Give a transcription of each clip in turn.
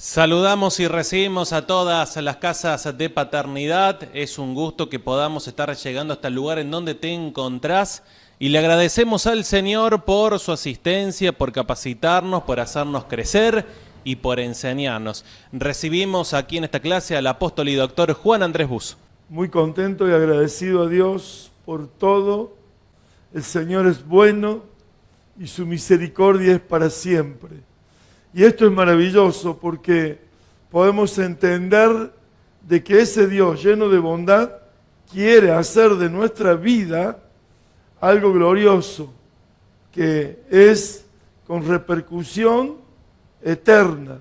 Saludamos y recibimos a todas las casas de paternidad. Es un gusto que podamos estar llegando hasta el lugar en donde te encontrás y le agradecemos al Señor por su asistencia, por capacitarnos, por hacernos crecer y por enseñarnos. Recibimos aquí en esta clase al apóstol y doctor Juan Andrés Bus. Muy contento y agradecido a Dios por todo. El Señor es bueno y su misericordia es para siempre. Y esto es maravilloso porque podemos entender de que ese Dios lleno de bondad quiere hacer de nuestra vida algo glorioso, que es con repercusión eterna,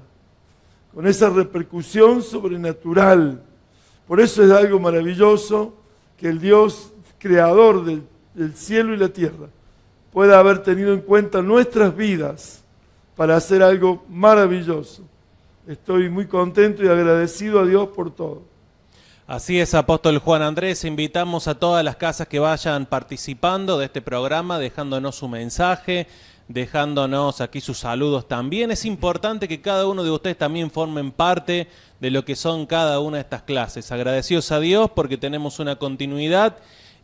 con esa repercusión sobrenatural. Por eso es algo maravilloso que el Dios creador del cielo y la tierra pueda haber tenido en cuenta nuestras vidas para hacer algo maravilloso. Estoy muy contento y agradecido a Dios por todo. Así es, apóstol Juan Andrés, invitamos a todas las casas que vayan participando de este programa, dejándonos su mensaje, dejándonos aquí sus saludos también. Es importante que cada uno de ustedes también formen parte de lo que son cada una de estas clases. Agradecidos a Dios porque tenemos una continuidad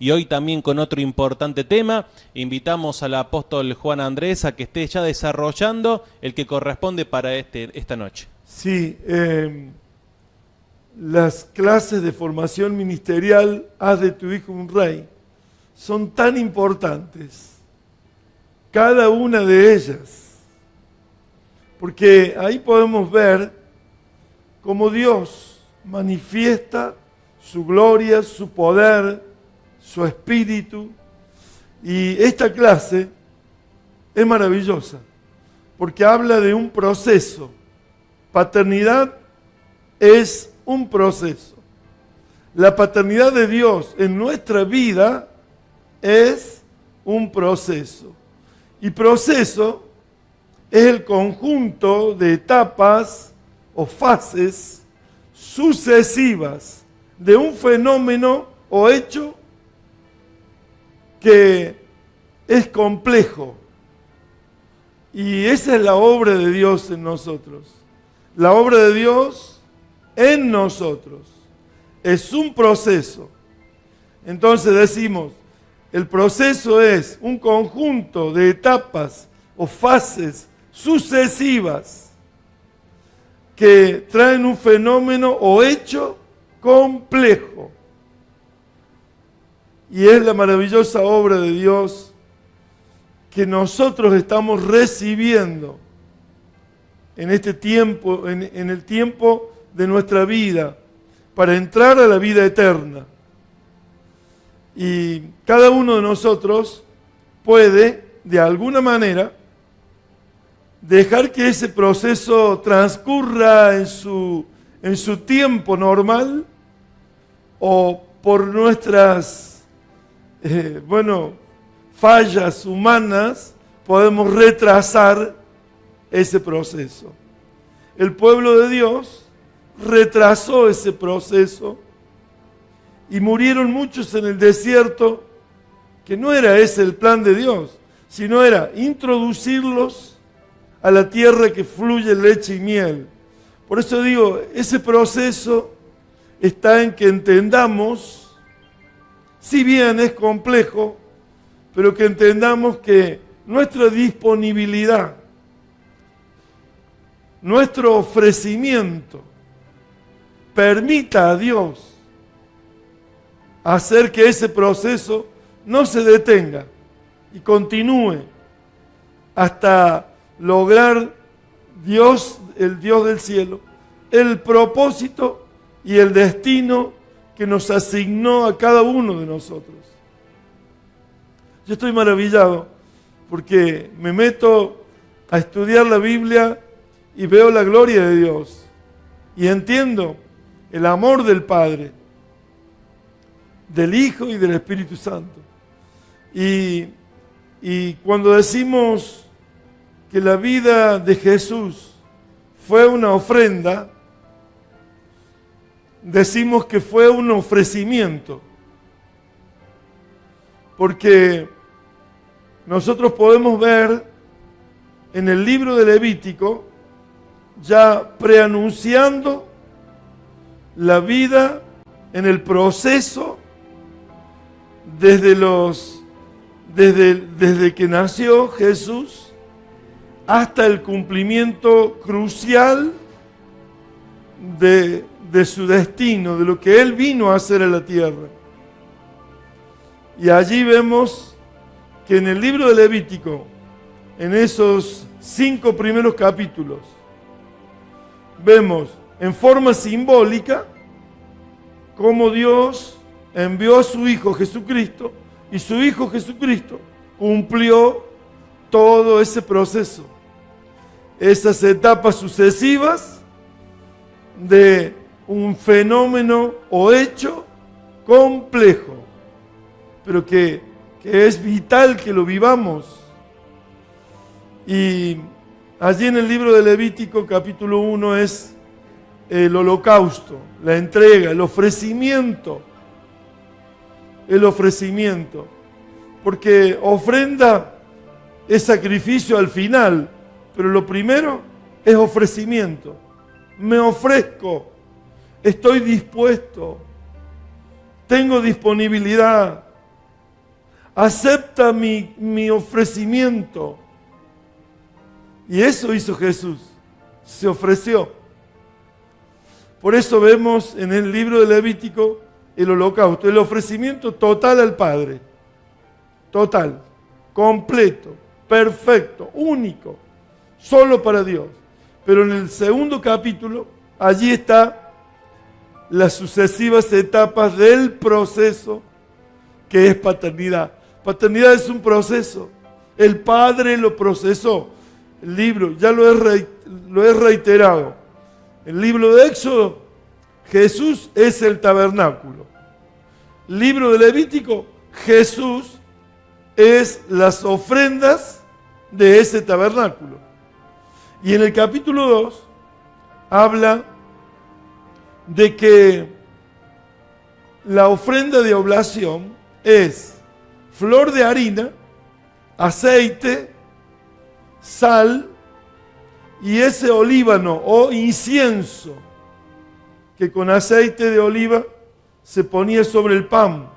y hoy también con otro importante tema. Invitamos al apóstol Juan Andrés a que esté ya desarrollando el que corresponde para esta noche. Sí, las clases de formación ministerial, haz de tu hijo un rey, son tan importantes, cada una de ellas, porque ahí podemos ver cómo Dios manifiesta su gloria, su poder, su espíritu. Y esta clase es maravillosa, porque habla de un proceso. Paternidad es un proceso. La paternidad de Dios en nuestra vida es un proceso. Y proceso es el conjunto de etapas o fases sucesivas de un fenómeno o hecho que es complejo. Y esa es la obra de Dios en nosotros. La obra de Dios en nosotros es un proceso. Entonces decimos, el proceso es un conjunto de etapas o fases sucesivas que traen un fenómeno o hecho complejo. Y es la maravillosa obra de Dios que nosotros estamos recibiendo en este tiempo, en el tiempo de nuestra vida, para entrar a la vida eterna. Y cada uno de nosotros puede, de alguna manera, dejar que ese proceso transcurra en su tiempo normal, o por nuestras fallas humanas, podemos retrasar ese proceso. El pueblo de Dios retrasó ese proceso y murieron muchos en el desierto, que no era ese el plan de Dios, sino era introducirlos a la tierra que fluye leche y miel. Por eso digo, ese proceso está en que entendamos, si bien es complejo, pero que entendamos que nuestra disponibilidad, nuestro ofrecimiento, permita a Dios hacer que ese proceso no se detenga y continúe hasta lograr Dios, el Dios del cielo, el propósito y el destino que nos asignó a cada uno de nosotros. Yo estoy maravillado porque me meto a estudiar la Biblia y veo la gloria de Dios y entiendo el amor del Padre, del Hijo y del Espíritu Santo. Y cuando decimos que la vida de Jesús fue una ofrenda, decimos que fue un ofrecimiento, porque nosotros podemos ver en el libro de Levítico ya preanunciando la vida en el proceso desde que nació Jesús hasta el cumplimiento crucial de su destino, de lo que Él vino a hacer a la tierra. Y allí vemos que en el libro de Levítico, en esos 5 primeros capítulos, vemos en forma simbólica cómo Dios envió a su Hijo Jesucristo y su Hijo Jesucristo cumplió todo ese proceso, esas etapas sucesivas de un fenómeno o hecho complejo, pero que es vital que lo vivamos. Y allí en el libro de Levítico capítulo 1 es el holocausto, la entrega, el ofrecimiento. El ofrecimiento. Porque ofrenda es sacrificio al final, pero lo primero es ofrecimiento. Me ofrezco, estoy dispuesto, tengo disponibilidad, acepta mi ofrecimiento. Y eso hizo Jesús, se ofreció. Por eso vemos en el libro de Levítico el holocausto, el ofrecimiento total al Padre. Total, completo, perfecto, único, solo para Dios. Pero en el segundo capítulo, allí está las sucesivas etapas del proceso que es paternidad. Paternidad es un proceso. El Padre lo procesó. El libro, ya lo he reiterado. El libro de Éxodo, Jesús es el tabernáculo. El libro de Levítico, Jesús es las ofrendas de ese tabernáculo. Y en el capítulo 2 habla de que la ofrenda de oblación es flor de harina, aceite, sal y ese olíbano o incienso que con aceite de oliva se ponía sobre el pan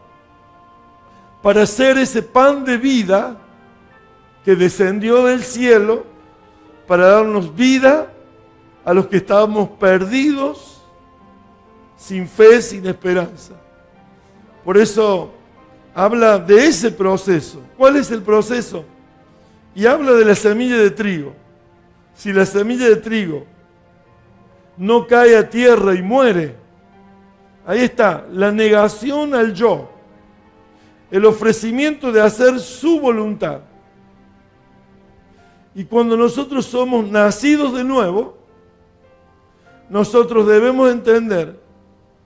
para hacer ese pan de vida que descendió del cielo para darnos vida a los que estábamos perdidos, sin fe, sin esperanza. Por eso habla de ese proceso. ¿Cuál es el proceso? Y habla de la semilla de trigo. Si la semilla de trigo no cae a tierra y muere, ahí está, la negación al yo, el ofrecimiento de hacer su voluntad. Y cuando nosotros somos nacidos de nuevo, nosotros debemos entender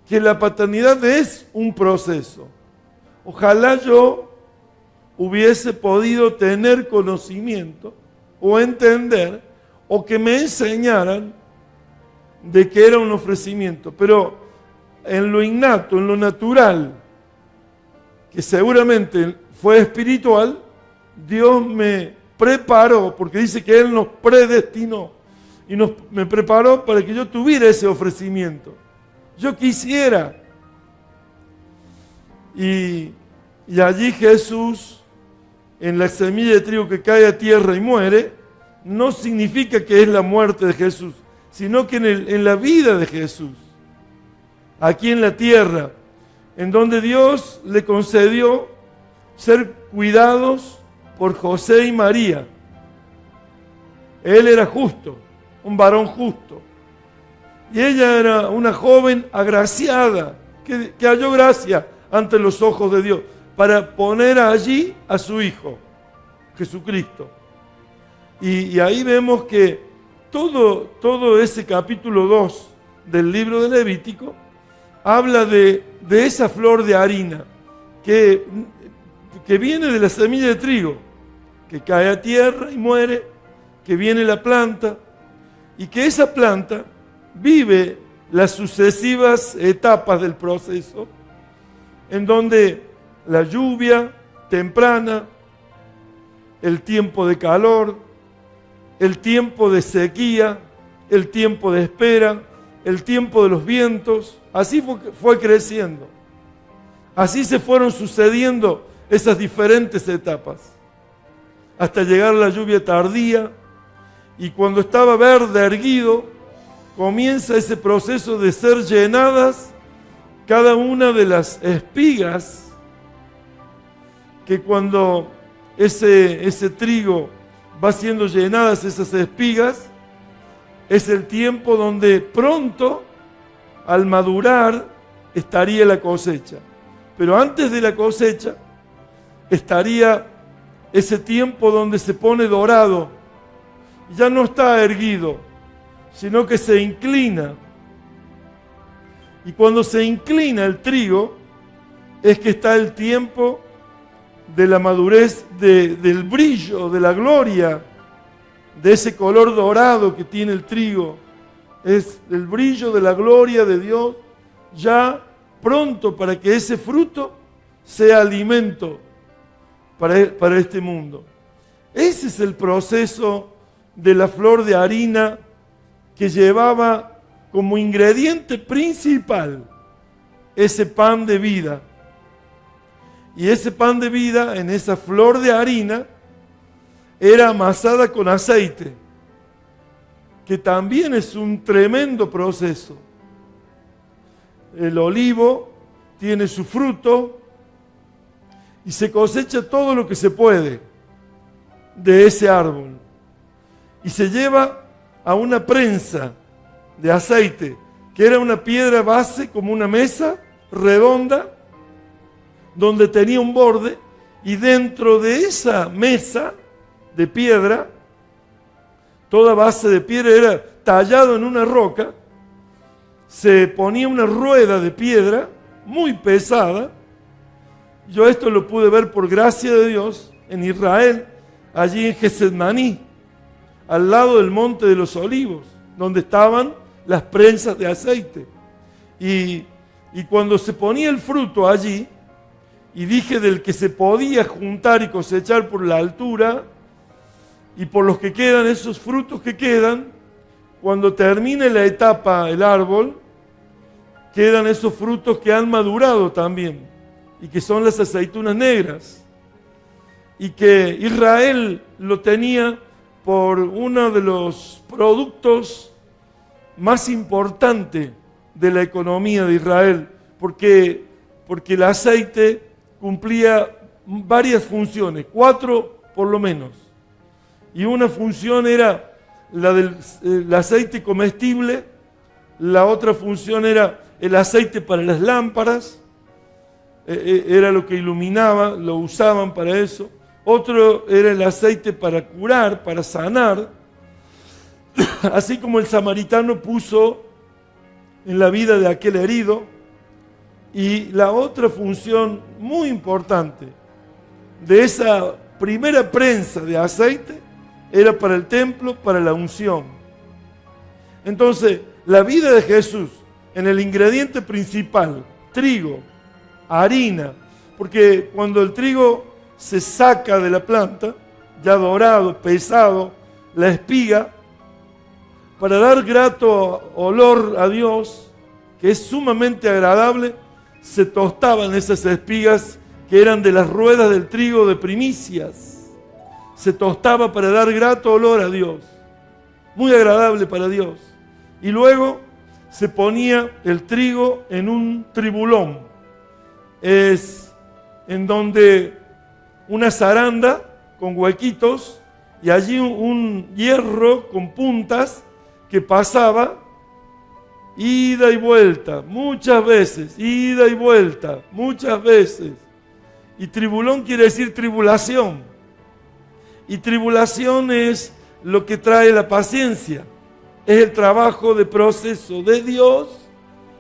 que la paternidad es un proceso. Ojalá yo hubiese podido tener conocimiento o entender o que me enseñaran de que era un ofrecimiento, pero en lo innato, en lo natural, que seguramente fue espiritual, Dios me preparó, porque dice que Él nos predestinó y me preparó para que yo tuviera ese ofrecimiento. Yo quisiera. Y allí Jesús, en la semilla de trigo que cae a tierra y muere, no significa que es la muerte de Jesús, sino que en la vida de Jesús, aquí en la tierra, en donde Dios le concedió ser cuidados por José y María. Él era justo, un varón justo. Y ella era una joven agraciada, que halló gracia ante los ojos de Dios, para poner allí a su Hijo, Jesucristo. Y ahí vemos que todo ese capítulo 2 del libro de Levítico habla de esa flor de harina que viene de la semilla de trigo, que cae a tierra y muere, que viene la planta, y que esa planta vive las sucesivas etapas del proceso, en donde la lluvia temprana, el tiempo de calor, el tiempo de sequía, el tiempo de espera, el tiempo de los vientos. Así fue creciendo. Así se fueron sucediendo esas diferentes etapas, hasta llegar a la lluvia tardía, y cuando estaba verde, erguido, comienza ese proceso de ser llenadas cada una de las espigas, que cuando ese trigo va siendo llenadas esas espigas, es el tiempo donde pronto, al madurar, estaría la cosecha. Pero antes de la cosecha, estaría ese tiempo donde se pone dorado. Ya no está erguido, sino que se inclina. Y cuando se inclina el trigo, es que está el tiempo de la madurez, del brillo, de la gloria, de ese color dorado que tiene el trigo. Es el brillo de la gloria de Dios, ya pronto para que ese fruto sea alimento para este mundo. Ese es el proceso de la flor de harina, que llevaba como ingrediente principal ese pan de vida. Y ese pan de vida, en esa flor de harina, era amasada con aceite, que también es un tremendo proceso. El olivo tiene su fruto y se cosecha todo lo que se puede de ese árbol. Y se lleva a una prensa de aceite, que era una piedra base como una mesa redonda, donde tenía un borde, y dentro de esa mesa de piedra, toda base de piedra era tallado en una roca, se ponía una rueda de piedra muy pesada. Yo esto lo pude ver por gracia de Dios en Israel, allí en Getsemaní, al lado del Monte de los Olivos, donde estaban las prensas de aceite. Y cuando se ponía el fruto allí, y dije del que se podía juntar y cosechar por la altura, y por los que quedan, esos frutos que quedan, cuando termine la etapa, el árbol, quedan esos frutos que han madurado también, y que son las aceitunas negras, y que Israel lo tenía por uno de los productos más importantes de la economía de Israel, porque el aceite cumplía varias funciones, 4 por lo menos. Y una función era la del aceite comestible, la otra función era el aceite para las lámparas, era lo que iluminaba, lo usaban para eso. Otro era el aceite para curar, para sanar, así como el samaritano puso en la vida de aquel herido. Y la otra función muy importante de esa primera prensa de aceite era para el templo, para la unción. Entonces, la vida de Jesús en el ingrediente principal, trigo, harina, porque cuando el trigo se saca de la planta, ya dorado, pesado, la espiga, para dar grato olor a Dios, que es sumamente agradable, se tostaban esas espigas que eran de las ruedas del trigo de primicias. Se tostaba para dar grato olor a Dios, muy agradable para Dios. Y luego se ponía el trigo en un tribulón, es en donde una zaranda con huequitos y allí un hierro con puntas que pasaba ida y vuelta, muchas veces, ida y vuelta, muchas veces. Y tribulón quiere decir tribulación. Y tribulación es lo que trae la paciencia. Es el trabajo de proceso de Dios.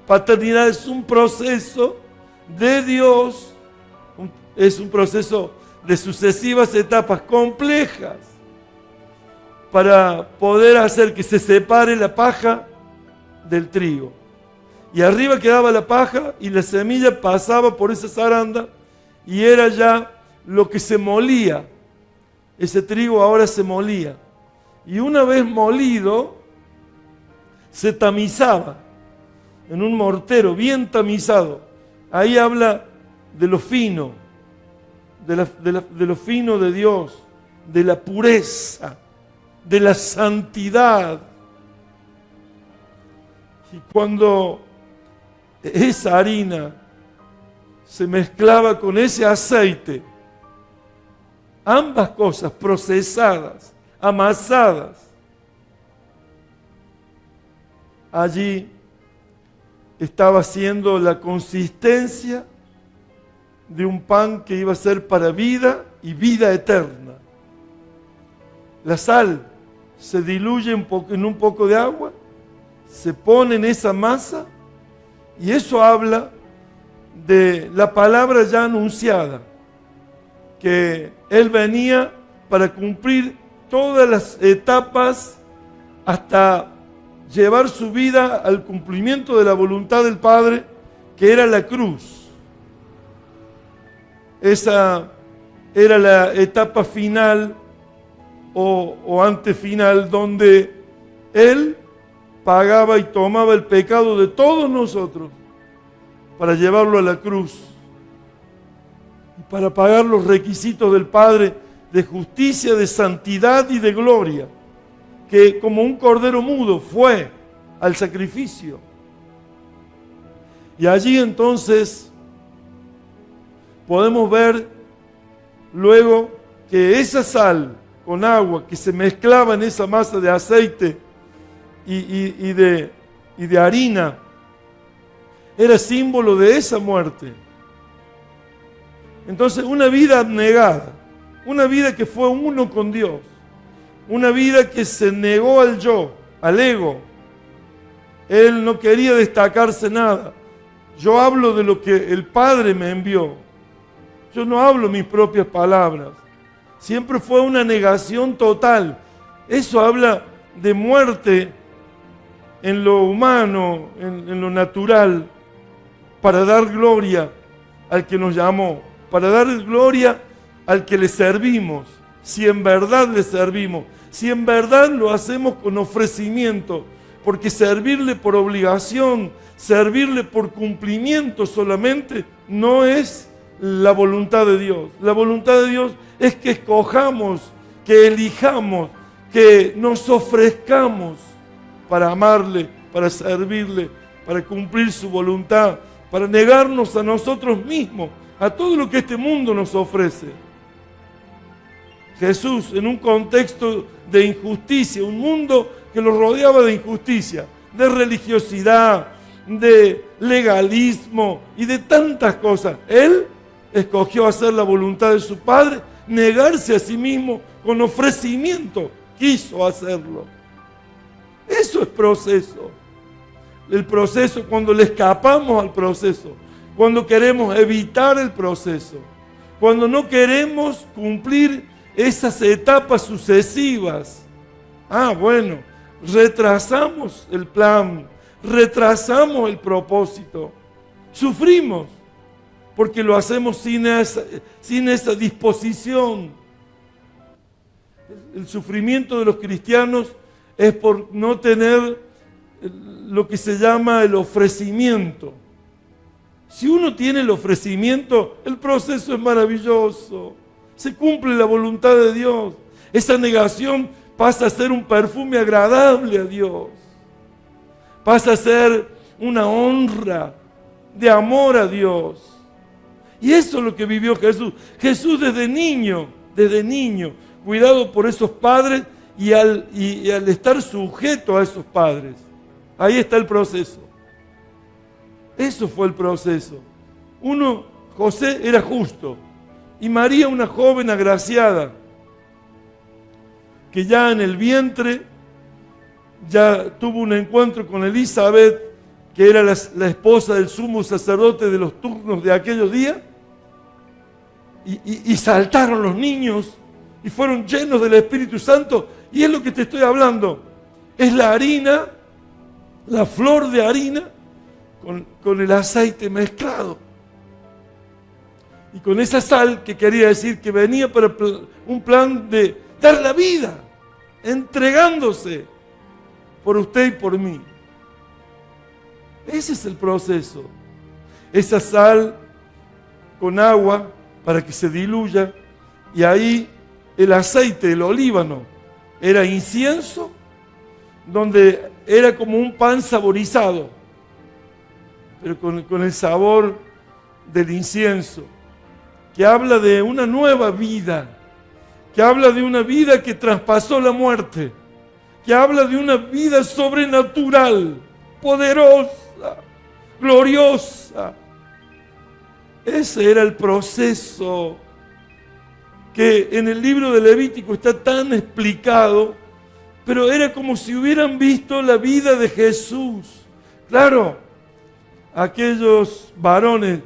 Paternidad es un proceso de Dios. Es un proceso de sucesivas etapas complejas para poder hacer que se separe la paja del trigo. Y arriba quedaba la paja y la semilla pasaba por esa zaranda y era ya lo que se molía. Ese trigo ahora se molía. Y una vez molido, se tamizaba en un mortero bien tamizado. Ahí habla de lo fino, de lo fino de Dios, de la pureza, de la santidad. Y cuando esa harina se mezclaba con ese aceite, ambas cosas procesadas, amasadas, allí estaba haciendo la consistencia de un pan que iba a ser para vida y vida eterna. La sal se diluye en un poco de agua, se pone en esa masa, y eso habla de la palabra ya anunciada, que Él venía para cumplir todas las etapas hasta llevar su vida al cumplimiento de la voluntad del Padre, que era la cruz. Esa era la etapa final o antefinal, donde Él pagaba y tomaba el pecado de todos nosotros para llevarlo a la cruz y para pagar los requisitos del Padre de justicia, de santidad y de gloria, que como un cordero mudo fue al sacrificio. Y allí entonces podemos ver luego que esa sal con agua que se mezclaba en esa masa de aceite y de harina era símbolo de esa muerte. Entonces, una vida abnegada, una vida que fue uno con Dios, una vida que se negó al yo, al ego. Él no quería destacarse nada. Yo hablo de lo que el Padre me envió. Yo no hablo mis propias palabras. Siempre fue una negación total. Eso habla de muerte en lo humano, en lo natural, para dar gloria al que nos llamó, para dar gloria al que le servimos, si en verdad le servimos, si en verdad lo hacemos con ofrecimiento, porque servirle por obligación, servirle por cumplimiento solamente, no es la voluntad de Dios. La voluntad de Dios es que escojamos, que elijamos, que nos ofrezcamos para amarle, para servirle, para cumplir su voluntad, para negarnos a nosotros mismos, a todo lo que este mundo nos ofrece. Jesús, en un contexto de injusticia, un mundo que lo rodeaba de injusticia, de religiosidad, de legalismo y de tantas cosas, Él escogió hacer la voluntad de su Padre, negarse a sí mismo con ofrecimiento, quiso hacerlo. Eso es proceso. El proceso, cuando le escapamos al proceso, cuando queremos evitar el proceso, cuando no queremos cumplir esas etapas sucesivas. Bueno, retrasamos el plan, retrasamos el propósito, sufrimos, porque lo hacemos sin esa disposición. El sufrimiento de los cristianos es por no tener lo que se llama el ofrecimiento. Si uno tiene el ofrecimiento, el proceso es maravilloso. Se cumple la voluntad de Dios. Esa negación pasa a ser un perfume agradable a Dios. Pasa a ser una honra de amor a Dios. Y eso es lo que vivió Jesús. Jesús desde niño, cuidado por esos padres y al estar sujeto a esos padres. Ahí está el proceso. Eso fue el proceso. José era justo. Y María, una joven agraciada, que ya en el vientre ya tuvo un encuentro con Elizabeth, que era la esposa del sumo sacerdote de los turnos de aquellos días, y saltaron los niños y fueron llenos del Espíritu Santo. Y es lo que te estoy hablando. Es la harina, la flor de harina con el aceite mezclado. Y con esa sal, que quería decir que venía para un plan de dar la vida, entregándose por usted y por mí. Ese es el proceso. Esa sal con agua para que se diluya, y ahí el aceite, el olíbano, era incienso, donde era como un pan saborizado, pero con el sabor del incienso, que habla de una nueva vida, que habla de una vida que traspasó la muerte, que habla de una vida sobrenatural, poderosa, gloriosa. Ese era el proceso que en el libro de Levítico está tan explicado, pero era como si hubieran visto la vida de Jesús. Claro, aquellos varones,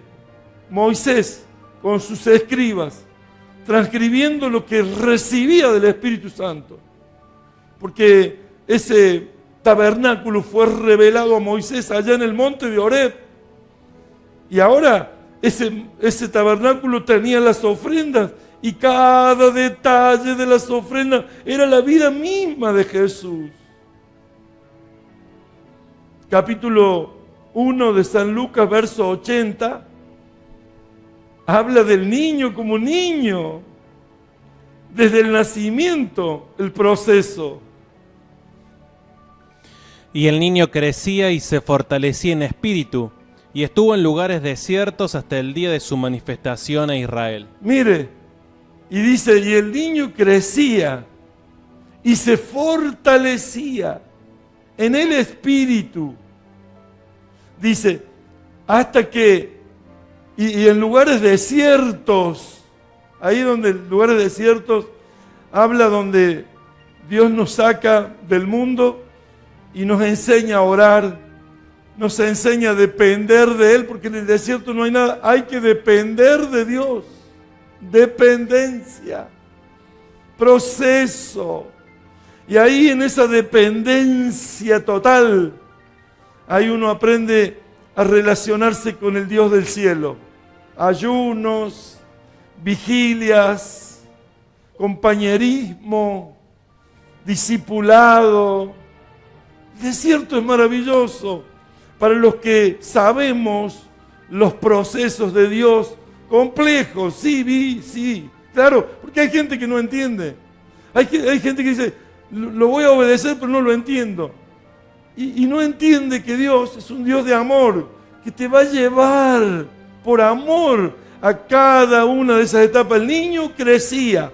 Moisés con sus escribas, transcribiendo lo que recibía del Espíritu Santo, porque ese tabernáculo fue revelado a Moisés allá en el monte de Horeb, y ahora ese tabernáculo tenía las ofrendas, y cada detalle de las ofrendas era la vida misma de Jesús. Capítulo 1 de San Lucas, verso 80, habla del niño como niño, desde el nacimiento, el proceso. Y el niño crecía y se fortalecía en espíritu, y estuvo en lugares desiertos hasta el día de su manifestación a Israel. Mire, y dice, y el niño crecía y se fortalecía en el espíritu. Dice, hasta que, y en lugares desiertos, ahí donde lugares desiertos, habla donde Dios nos saca del mundo y nos enseña a orar, nos enseña a depender de Él, porque en el desierto no hay nada, hay que depender de Dios. Dependencia, proceso. Y ahí en esa dependencia total, ahí uno aprende a relacionarse con el Dios del cielo. Ayunos, vigilias, compañerismo, discipulado. El desierto es maravilloso para los que sabemos los procesos de Dios. Complejos, sí, claro, porque hay gente que no entiende. Hay gente que dice, lo voy a obedecer, pero no lo entiendo. Y no entiende que Dios es un Dios de amor, que te va a llevar por amor a cada una de esas etapas. El niño crecía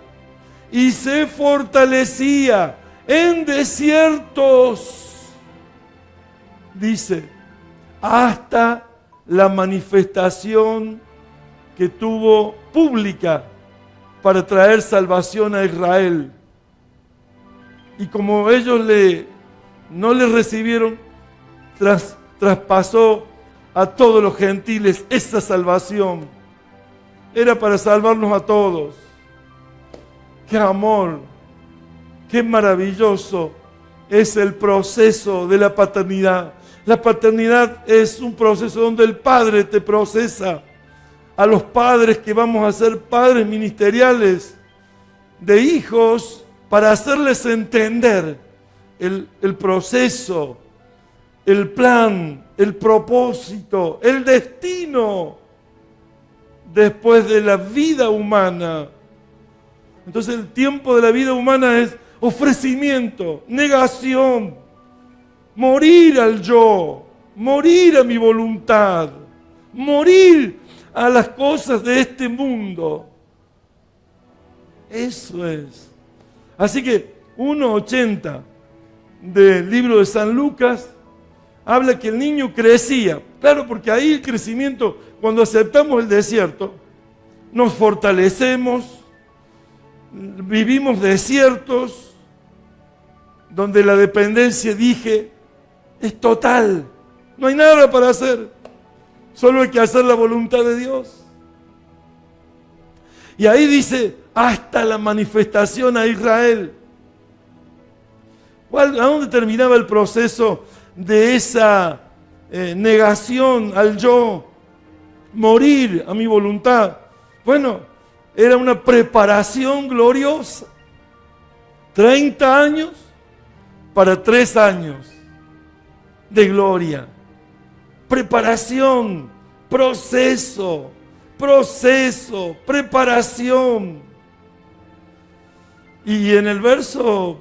y se fortalecía en desiertos, dice, hasta la manifestación que tuvo pública para traer salvación a Israel. Y como ellos no le recibieron, traspasó a todos los gentiles esa salvación. Era para salvarnos a todos. ¡Qué amor! ¡Qué maravilloso es el proceso de la paternidad! La paternidad es un proceso donde el Padre te procesa. A los padres que vamos a ser padres ministeriales de hijos, para hacerles entender el proceso, el plan, el propósito, el destino después de la vida humana. Entonces el tiempo de la vida humana es ofrecimiento, negación, morir al yo, morir a mi voluntad, morir a las cosas de este mundo. Eso es. Así que 1:80 del libro de San Lucas habla que el niño crecía. Claro, porque ahí el crecimiento, cuando aceptamos el desierto, nos fortalecemos, vivimos desiertos, donde la dependencia, dije, es total. No hay nada para hacer. Solo hay que hacer la voluntad de Dios. Y ahí dice, hasta la manifestación a Israel. ¿A dónde terminaba el proceso de esa negación al yo? Morir a mi voluntad. Bueno, era una preparación gloriosa. 30 años para 3 años de gloria. preparación, proceso, preparación. Y en el verso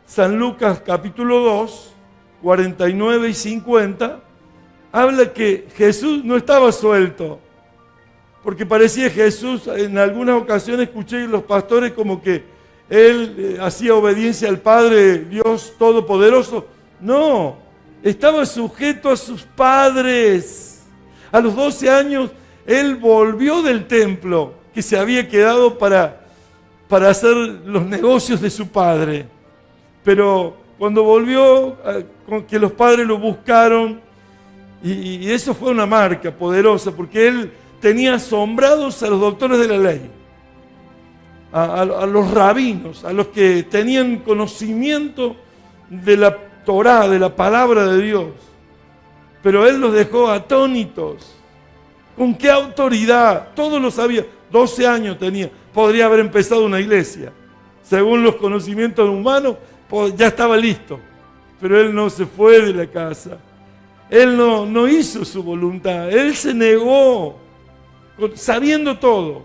San Lucas capítulo 2, 49 y 50, habla que Jesús no estaba suelto, porque parecía Jesús, en algunas ocasiones escuché a los pastores como que Él hacía obediencia al Padre, Dios Todopoderoso. No, estaba sujeto a sus padres. A los 12 años, Él volvió del templo, que se había quedado para hacer los negocios de su padre. Pero cuando volvió, que los padres lo buscaron, y eso fue una marca poderosa, porque Él tenía asombrados a los doctores de la ley, a los rabinos, a los que tenían conocimiento de la Torá, de la palabra de Dios. Pero Él los dejó atónitos. ¿Con qué autoridad? Todos lo sabían. 12 años tenía. Podría haber empezado una iglesia. Según los conocimientos humanos, ya estaba listo. Pero Él no se fue de la casa. Él no hizo su voluntad. Él se negó, sabiendo todo,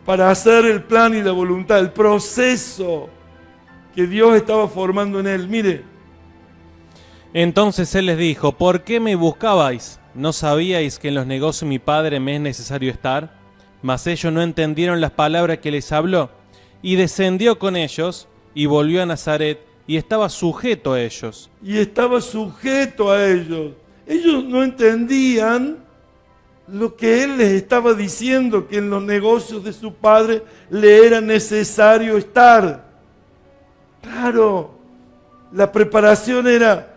para hacer el plan y la voluntad, el proceso que Dios estaba formando en Él. Mire. Entonces Él les dijo: ¿por qué me buscabais? ¿No sabíais que en los negocios de mi Padre me es necesario estar? Mas ellos no entendieron las palabras que les habló. Y descendió con ellos y volvió a Nazaret y estaba sujeto a ellos. Ellos no entendían lo que Él les estaba diciendo, que en los negocios de su Padre le era necesario estar. Claro, la preparación era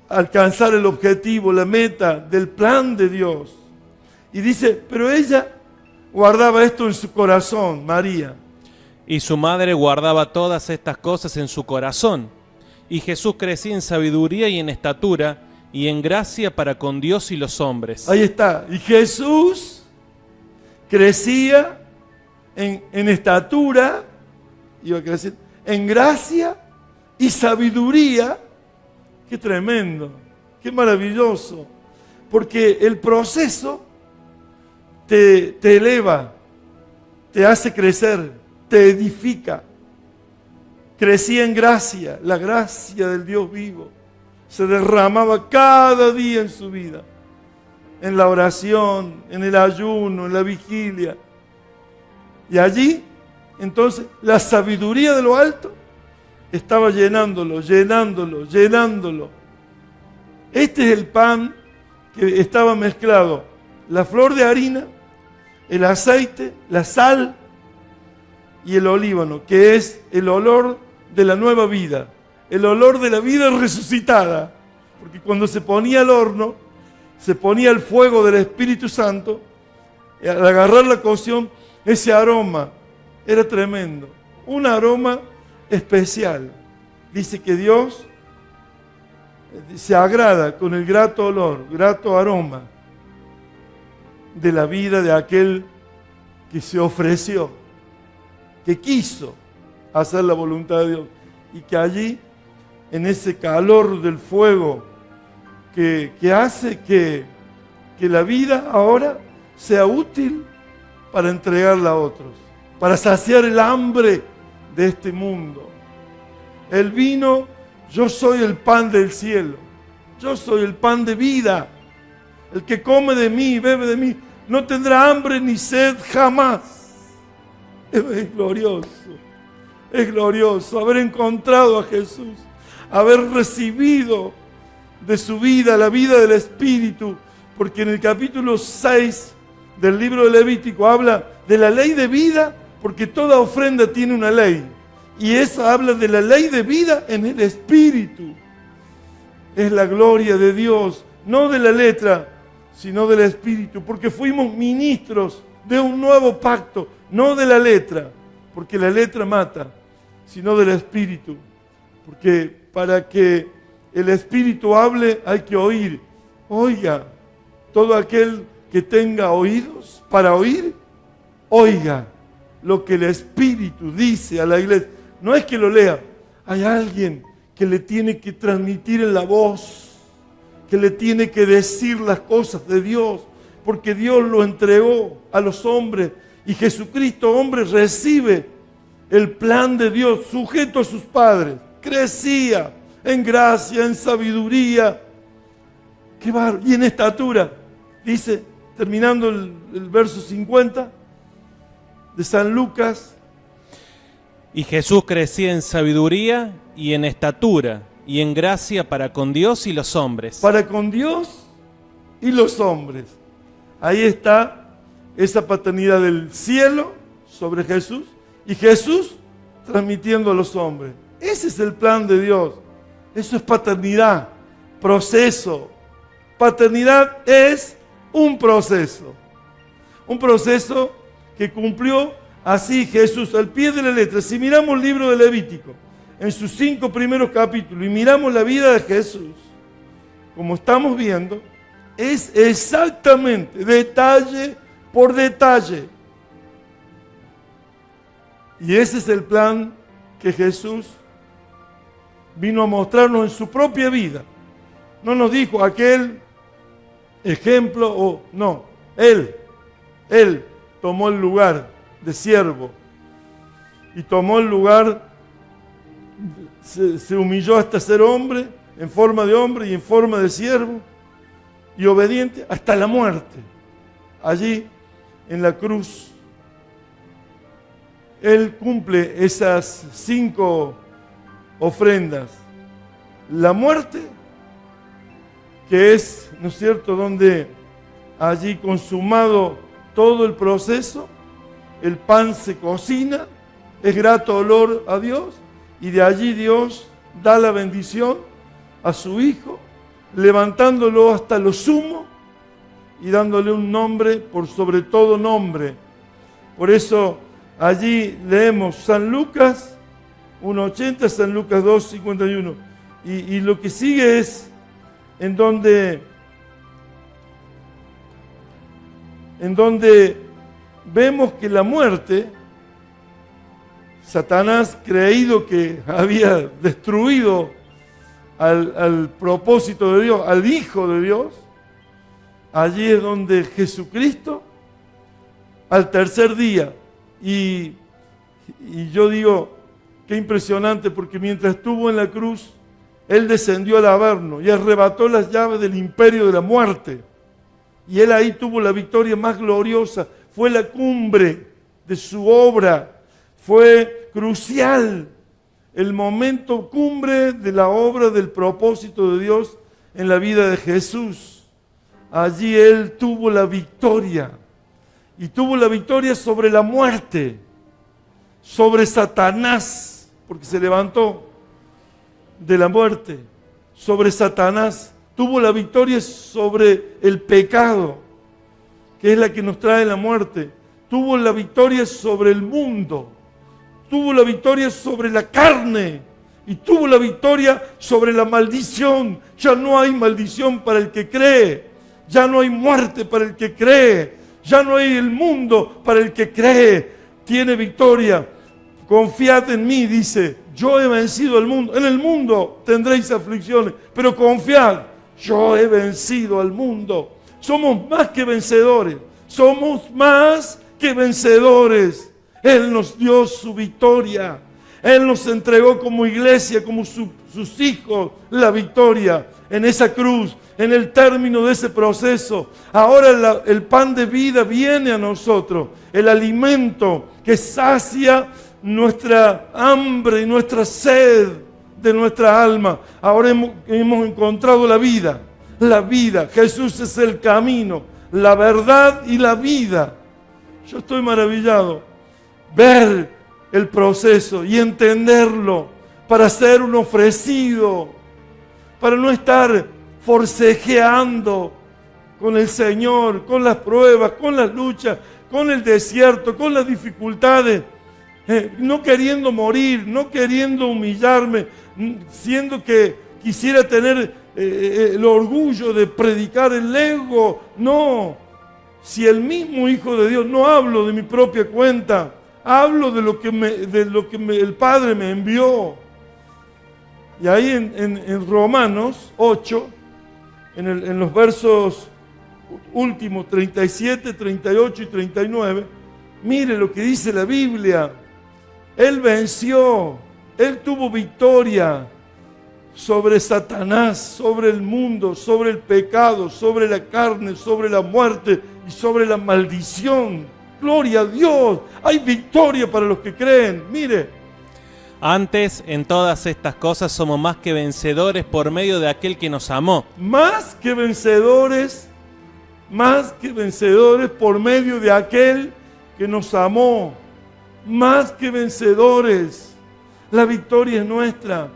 alcanzar el objetivo, la meta del plan de Dios. Y dice, pero ella guardaba esto en su corazón, María. Y su madre guardaba todas estas cosas en su corazón. Y Jesús crecía en sabiduría y en estatura y en gracia para con Dios y los hombres. Ahí está. Y Jesús crecía en estatura, iba a crecer, en gracia y sabiduría. Qué tremendo, qué maravilloso. Porque el proceso te eleva, te hace crecer, te edifica. Crecía en gracia, la gracia del Dios vivo se derramaba cada día en su vida, en la oración, en el ayuno, en la vigilia. Y allí, entonces, la sabiduría de lo alto estaba llenándolo. Este es el pan que estaba mezclado: la flor de harina, el aceite, la sal y el olíbano, que es el olor de la nueva vida, el olor de la vida resucitada. Porque cuando se ponía al horno, se ponía el fuego del Espíritu Santo, y al agarrar la cocción, ese aroma era tremendo, un aroma especial. Dice que Dios se agrada con el grato olor, grato aroma de la vida de aquel que se ofreció, que quiso hacer la voluntad de Dios, y que allí, en ese calor del fuego que hace que la vida ahora sea útil para entregarla a otros, para saciar el hambre de este mundo. Él vino: yo soy el pan del cielo, yo soy el pan de vida. El que come de mí, bebe de mí, no tendrá hambre ni sed jamás. Es glorioso haber encontrado a Jesús, haber recibido de su vida la vida del Espíritu, porque en el capítulo 6 del libro de Levítico habla de la ley de vida, porque toda ofrenda tiene una ley, y esa habla de la ley de vida en el Espíritu. Es la gloria de Dios, no de la letra, sino del Espíritu, porque fuimos ministros de un nuevo pacto, no de la letra, porque la letra mata, sino del Espíritu. Porque para que el Espíritu hable hay que oír. Oiga, todo aquel que tenga oídos para oír, oiga lo que el Espíritu dice a la iglesia. No es que lo lea, hay alguien que le tiene que transmitir en la voz que le tiene que decir las cosas de Dios, porque Dios lo entregó a los hombres y Jesucristo, hombre, recibe el plan de Dios sujeto a sus padres. Crecía en gracia, en sabiduría, y en estatura. Dice, terminando el verso 50 de San Lucas. Y Jesús crecía en sabiduría y en estatura y en gracia para con Dios y los hombres. Para con Dios y los hombres. Ahí está esa paternidad del cielo sobre Jesús y Jesús transmitiendo a los hombres. Ese es el plan de Dios. Eso es paternidad, proceso. Paternidad es un proceso que cumplió así Jesús al pie de la letra. Si miramos el libro de Levítico, en sus 5 primeros capítulos, y miramos la vida de Jesús, como estamos viendo, es exactamente detalle por detalle. Y ese es el plan que Jesús vino a mostrarnos en su propia vida. No nos dijo aquel ejemplo o no. Él tomó el lugar de siervo y tomó el lugar, se humilló hasta ser hombre, en forma de hombre y en forma de siervo, y obediente hasta la muerte. Allí en la cruz Él cumple esas 5 ofrendas. La muerte, que es, ¿no es cierto?, donde allí consumado todo el proceso, el pan se cocina, es grato olor a Dios, y de allí Dios da la bendición a su Hijo, levantándolo hasta lo sumo y dándole un nombre por sobre todo nombre. Por eso allí leemos San Lucas 1:80, San Lucas 2:51. Y lo que sigue es en donde vemos que la muerte, Satanás, creído que había destruido al propósito de Dios, al Hijo de Dios, allí es donde Jesucristo, al tercer día, y yo digo, qué impresionante, porque mientras estuvo en la cruz, Él descendió al Averno y arrebató las llaves del imperio de la muerte. Y Él ahí tuvo la victoria más gloriosa. Fue la cumbre de su obra. Fue crucial el momento cumbre de la obra del propósito de Dios en la vida de Jesús. Allí Él tuvo la victoria. Y tuvo la victoria sobre la muerte, sobre Satanás, porque se levantó de la muerte, sobre Satanás. Tuvo la victoria sobre el pecado, que es la que nos trae la muerte. Tuvo la victoria sobre el mundo. Tuvo la victoria sobre la carne. Y tuvo la victoria sobre la maldición. Ya no hay maldición para el que cree. Ya no hay muerte para el que cree. Ya no hay el mundo para el que cree. Tiene victoria. Confiad en mí, dice. Yo he vencido al mundo. En el mundo tendréis aflicciones, pero confiad. Yo he vencido al mundo. Somos más que vencedores. Somos más que vencedores. Él nos dio su victoria. Él nos entregó como iglesia, como sus hijos, la victoria en esa cruz, en el término de ese proceso. Ahora el pan de vida viene a nosotros. El alimento que sacia nuestra hambre y nuestra sed de nuestra alma. Ahora hemos encontrado la vida. La vida. Jesús es el camino, la verdad y la vida. Yo estoy maravillado. Ver el proceso y entenderlo para ser un ofrecido, para no estar forcejeando con el Señor, con las pruebas, con las luchas, con el desierto, con las dificultades. No queriendo morir, no queriendo humillarme, siendo que quisiera tener el orgullo de predicar el ego. No, si el mismo Hijo de Dios, no hablo de mi propia cuenta, hablo de lo que el Padre me envió. Y ahí en Romanos 8, en los versos últimos 37, 38 y 39, mire lo que dice la Biblia. Él venció, Él tuvo victoria sobre Satanás, sobre el mundo, sobre el pecado, sobre la carne, sobre la muerte y sobre la maldición. Gloria a Dios, hay victoria para los que creen. Mire, antes, en todas estas cosas somos más que vencedores por medio de aquel que nos amó. más que vencedores por medio de aquel que nos amó. Más que vencedores. La victoria es nuestra.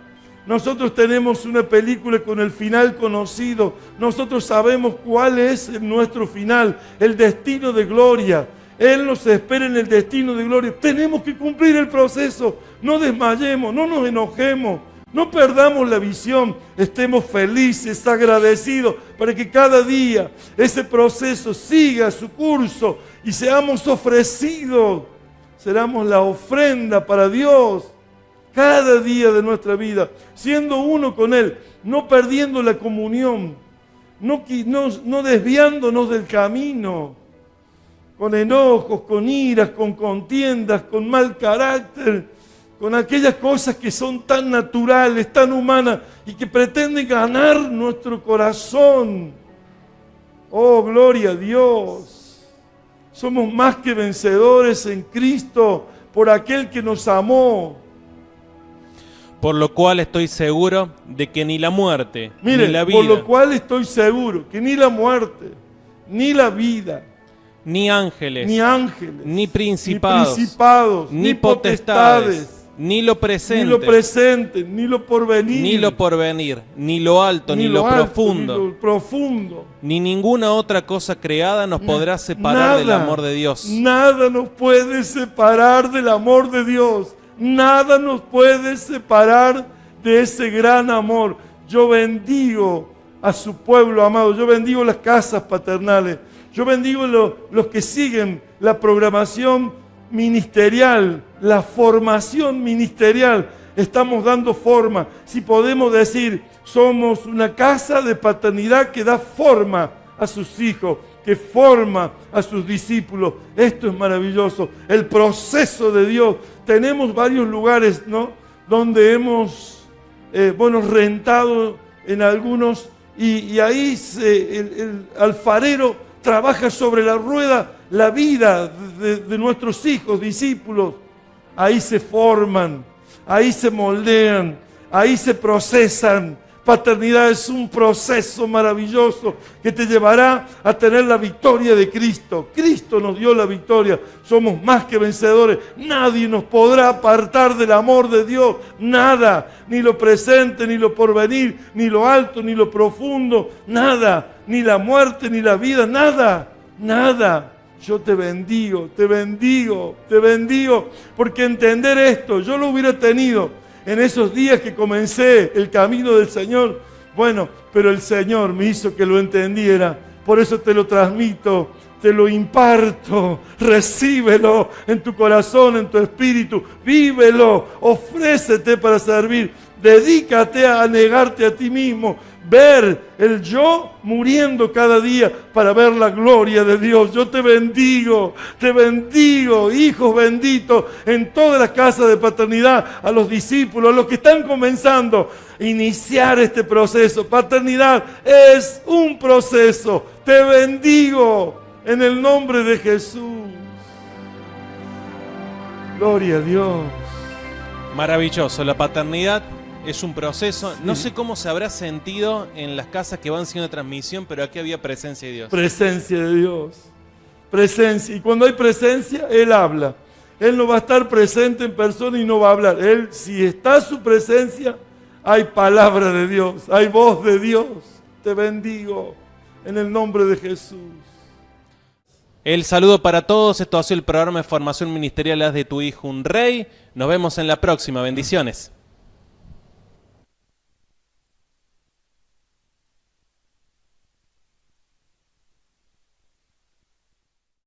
Nosotros tenemos una película con el final conocido. Nosotros sabemos cuál es nuestro final, el destino de gloria. Él nos espera en el destino de gloria. Tenemos que cumplir el proceso. No desmayemos, no nos enojemos, no perdamos la visión. Estemos felices, agradecidos, para que cada día ese proceso siga su curso y seamos ofrecidos. Seremos la ofrenda para Dios cada día de nuestra vida, siendo uno con Él, no perdiendo la comunión, no desviándonos del camino, con enojos, con iras, con contiendas, con mal carácter, con aquellas cosas que son tan naturales, tan humanas y que pretenden ganar nuestro corazón. Oh, gloria a Dios. Somos más que vencedores en Cristo por aquel que nos amó. Por lo cual estoy seguro de que ni la muerte, Mire, ni la vida, por lo cual estoy seguro que ni la muerte, ni la vida, ni ángeles, ni principados, ni potestades, ni lo presente, ni lo porvenir, ni lo alto, ni lo profundo, ni ninguna otra cosa creada nos podrá separar del amor de Dios. Nada nos puede separar del amor de Dios. Nada nos puede separar de ese gran amor. Yo bendigo a su pueblo amado. Yo bendigo las casas paternales. Yo bendigo los que siguen la programación ministerial, la formación ministerial. Estamos dando forma. Si podemos decir, somos una casa de paternidad que da forma a sus hijos, que forma a sus discípulos. Esto es maravilloso. El proceso de Dios. Tenemos varios lugares, ¿no?, donde hemos rentado en algunos y ahí el alfarero trabaja sobre la rueda la vida de nuestros hijos, discípulos. Ahí se forman, ahí se moldean, ahí se procesan. Paternidad es un proceso maravilloso que te llevará a tener la victoria de Cristo. Cristo nos dio la victoria. Somos más que vencedores. Nadie nos podrá apartar del amor de Dios. Nada. Ni lo presente, ni lo porvenir, ni lo alto, ni lo profundo. Nada. Ni la muerte, ni la vida. Nada. Nada. Yo te bendigo, te bendigo, te bendigo. Porque entender esto, yo lo hubiera tenido en esos días que comencé el camino del Señor. Bueno, pero el Señor me hizo que lo entendiera. Por eso te lo transmito, te lo imparto. Recíbelo en tu corazón, en tu espíritu. Vívelo, ofrécete para servir. Dedícate a negarte a ti mismo. Ver el yo muriendo cada día para ver la gloria de Dios. Yo te bendigo, hijos benditos, en todas las casas de paternidad, a los discípulos, a los que están comenzando a iniciar este proceso. Paternidad es un proceso. Te bendigo en el nombre de Jesús. Gloria a Dios. Maravilloso, la paternidad es un proceso. No sé cómo se habrá sentido en las casas que van siendo transmisión, pero aquí había presencia de Dios. Presencia de Dios. Presencia. Y cuando hay presencia, Él habla. Él no va a estar presente en persona y no va a hablar. Él, si está su presencia, hay palabra de Dios, hay voz de Dios. Te bendigo en el nombre de Jesús. El saludo para todos. Esto ha sido el programa de formación ministerial Haz de tu hijo un rey. Nos vemos en la próxima. Bendiciones.